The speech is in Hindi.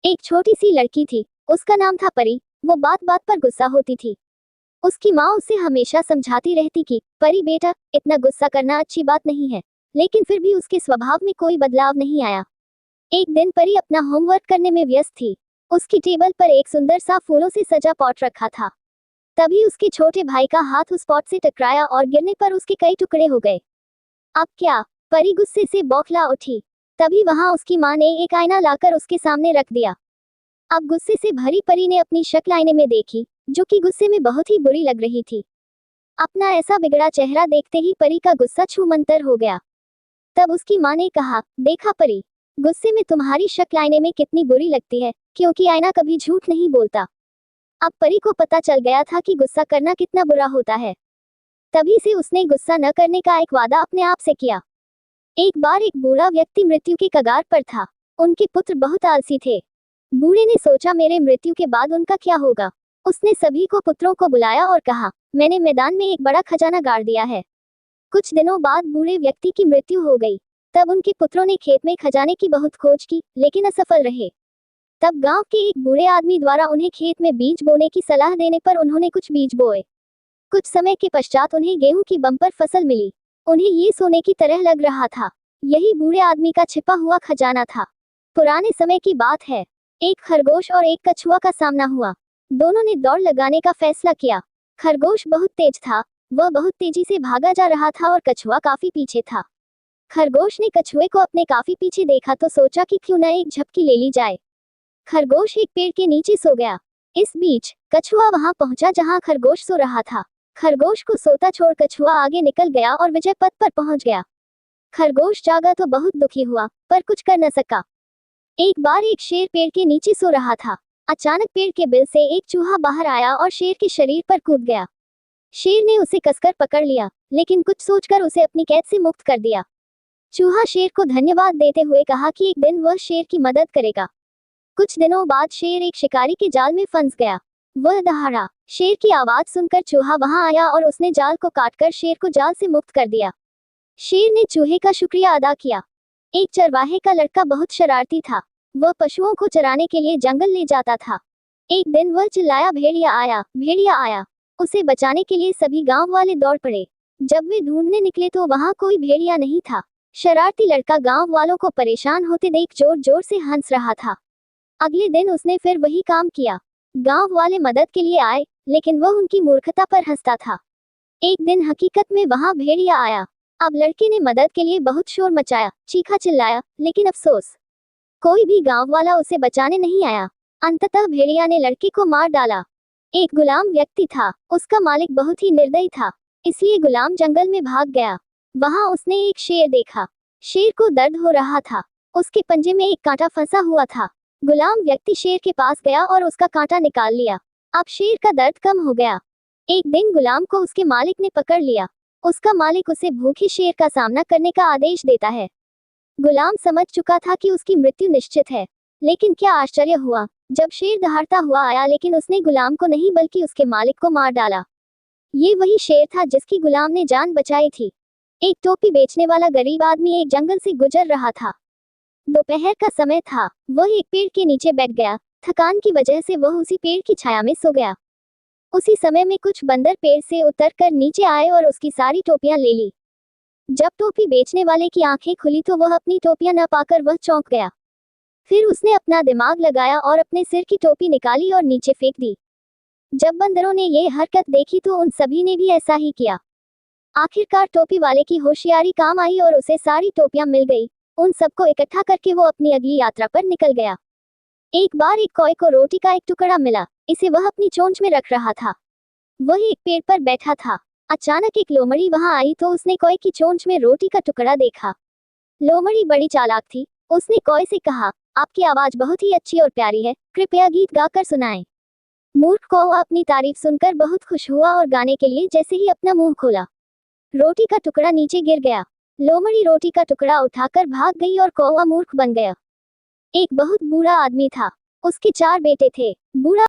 एक छोटी सी लड़की थी। उसका नाम था परी। वो बात बात पर गुस्सा होती थी। उसकी माँ उसे हमेशा समझाती रहती कि परी बेटा, इतना गुस्सा करना अच्छी बात नहीं है। लेकिन फिर भी उसके स्वभाव में कोई बदलाव नहीं आया। एक दिन परी अपना होमवर्क करने में व्यस्त थी। उसकी टेबल पर एक सुंदर सा फूलों से सजा पॉट रखा था। तभी उसके छोटे भाई का हाथ उस पॉट से टकराया और गिरने पर उसके कई टुकड़े हो गए। अब क्या? परी गुस्से से बौखला उठी। तभी वहां उसकी माँ ने एक आईना लाकर उसके सामने रख दिया। अब गुस्से से भरी परी ने अपनी शक्ल आईने में देखी, जो कि गुस्से में बहुत ही बुरी लग रही थी। अपना ऐसा बिगड़ा चेहरा देखते ही परी का गुस्सा छूमंतर हो गया। तब उसकी माँ ने कहा, देखा परी, गुस्से में तुम्हारी शक्ल आईने में कितनी बुरी लगती है, क्योंकि आईना कभी झूठ नहीं बोलता। अब परी को पता चल गया था कि गुस्सा करना कितना बुरा होता है। तभी से उसने गुस्सा न करने का एक वादा अपने आप से किया। एक बार एक बूढ़ा व्यक्ति मृत्यु के कगार पर था। उनके पुत्र बहुत आलसी थे। बूढ़े ने सोचा, मेरे मृत्यु के बाद उनका क्या होगा। उसने सभी को पुत्रों को बुलाया और कहा, मैंने मैदान में एक बड़ा खजाना गाड़ दिया है। कुछ दिनों बाद बूढ़े व्यक्ति की मृत्यु हो गई। तब उनके पुत्रों ने खेत में खजाने की बहुत खोज की, लेकिन असफल रहे। तब गांव के एक बूढ़े आदमी द्वारा उन्हें खेत में बीज बोने की सलाह देने पर उन्होंने कुछ बीज बोए। कुछ समय के पश्चात उन्हें गेहूं की बम्पर फसल मिली। उन्हें ये सोने की तरह लग रहा था। यही बूढ़े आदमी का छिपा हुआ खजाना था। पुराने समय की बात है। एक खरगोश और एक कछुआ का सामना हुआ। दोनों ने दौड़ लगाने का फैसला किया। खरगोश बहुत तेज था। वह बहुत तेजी से भागा जा रहा था और कछुआ काफी पीछे था। खरगोश ने कछुए को अपने काफी पीछे देखा तो सोचा कि क्यों न एक झपकी ले ली जाए। खरगोश एक पेड़ के नीचे सो गया। इस बीच कछुआ वहां पहुंचा जहां खरगोश सो रहा था। खरगोश को सोता छोड़ कछुआ आगे निकल गया और विजय पथ पर पहुंच गया। खरगोश जागा तो बहुत दुखी हुआ, पर कुछ कर न सका। एक बार एक शेर पेड़ के नीचे सो रहा था। अचानक पेड़ के बिल से एक चूहा बाहर आया और शेर के शरीर पर कूद गया। शेर ने उसे कसकर पकड़ लिया, लेकिन कुछ सोचकर उसे अपनी कैद से मुक्त कर दिया। चूहा शेर को धन्यवाद देते हुए कहा कि एक दिन वह शेर की मदद करेगा। कुछ दिनों बाद शेर एक शिकारी के जाल में फंस गया। वह दहाड़ा। शेर की आवाज सुनकर चूहा वहां आया और उसने जाल को काटकर शेर को जाल से मुक्त कर दिया। शेर ने चूहे का शुक्रिया अदा किया। एक चरवाहे का लड़का बहुत शरारती था। वह पशुओं को चराने के लिए जंगल ले जाता था। एक दिन वह चिल्लाया, भेड़िया आया, भेड़िया आया। उसे बचाने के लिए सभी गांव वाले दौड़ पड़े। जब वे ढूंढने निकले तो वहां कोई भेड़िया नहीं था। शरारती लड़का गांव वालों को परेशान होते देख जोर जोर से हंस रहा था। अगले दिन उसने फिर वही काम किया। गांव वाले मदद के लिए आए, लेकिन वह उनकी मूर्खता पर हंसता था। एक दिन हकीकत में वहां भेड़िया आया। अब लड़के ने मदद के लिए बहुत शोर मचाया, चीखा चिल्लाया, लेकिन अफसोस, कोई भी गांव वाला उसे बचाने नहीं आया। अंततः भेड़िया ने लड़के को मार डाला। एक गुलाम व्यक्ति था। उसका मालिक बहुत ही निर्दयी था, इसलिए गुलाम जंगल में भाग गया। वहां उसने एक शेर देखा। शेर को दर्द हो रहा था। उसके पंजे में एक कांटा फंसा हुआ था। गुलाम व्यक्ति शेर के पास गया और उसका कांटा निकाल लिया। अब शेर का दर्द कम हो गया। एक दिन गुलाम को उसके मालिक ने पकड़ लिया। उसका मालिक उसे भूखे शेर का सामना करने का आदेश देता है। गुलाम समझ चुका था कि उसकी मृत्यु निश्चित है, लेकिन क्या आश्चर्य हुआ जब शेर दहाड़ता हुआ आया, लेकिन उसने गुलाम को नहीं बल्कि उसके मालिक को मार डाला। ये वही शेर था जिसकी गुलाम ने जान बचाई थी। एक टोपी बेचने वाला गरीब आदमी एक जंगल से गुजर रहा था। दोपहर का समय था। वह एक पेड़ के नीचे बैठ गया। थकान की वजह से वह उसी पेड़ की छाया में सो गया। उसी समय में कुछ बंदर पेड़ से उतरकर नीचे आए और उसकी सारी टोपियां ले ली। जब टोपी बेचने वाले की आंखें खुली तो वह अपनी टोपियां न पाकर वह चौंक गया। फिर उसने अपना दिमाग लगाया और अपने सिर की टोपी निकाली और नीचे फेंक दी। जब बंदरों ने ये हरकत देखी तो उन सभी ने भी ऐसा ही किया। आखिरकार टोपी वाले की होशियारी काम आई और उसे सारी टोपियां मिल गई। उन सबको इकट्ठा करके वो अपनी अगली यात्रा पर निकल गया। एक बार एक कौवे को रोटी का एक टुकड़ा मिला। इसे वह अपनी चोंच में रख रहा था। वह एक पेड़ पर बैठा था। अचानक एक लोमड़ी वहां आई तो उसने कौवे की चोंच में रोटी का टुकड़ा देखा। लोमड़ी बड़ी चालाक थी। उसने कौवे से कहा, आपकी आवाज बहुत ही अच्छी और प्यारी है, कृपया गीत गाकर सुनाएं। मूर्ख कौवा अपनी तारीफ सुनकर बहुत खुश हुआ और गाने के लिए जैसे ही अपना मुंह खोला, रोटी का टुकड़ा नीचे गिर गया। लोमड़ी रोटी का टुकड़ा उठाकर भाग गई और कौवा मूर्ख बन गया। एक बहुत बूढ़ा आदमी था। उसके 4 बेटे थे। बूढ़ा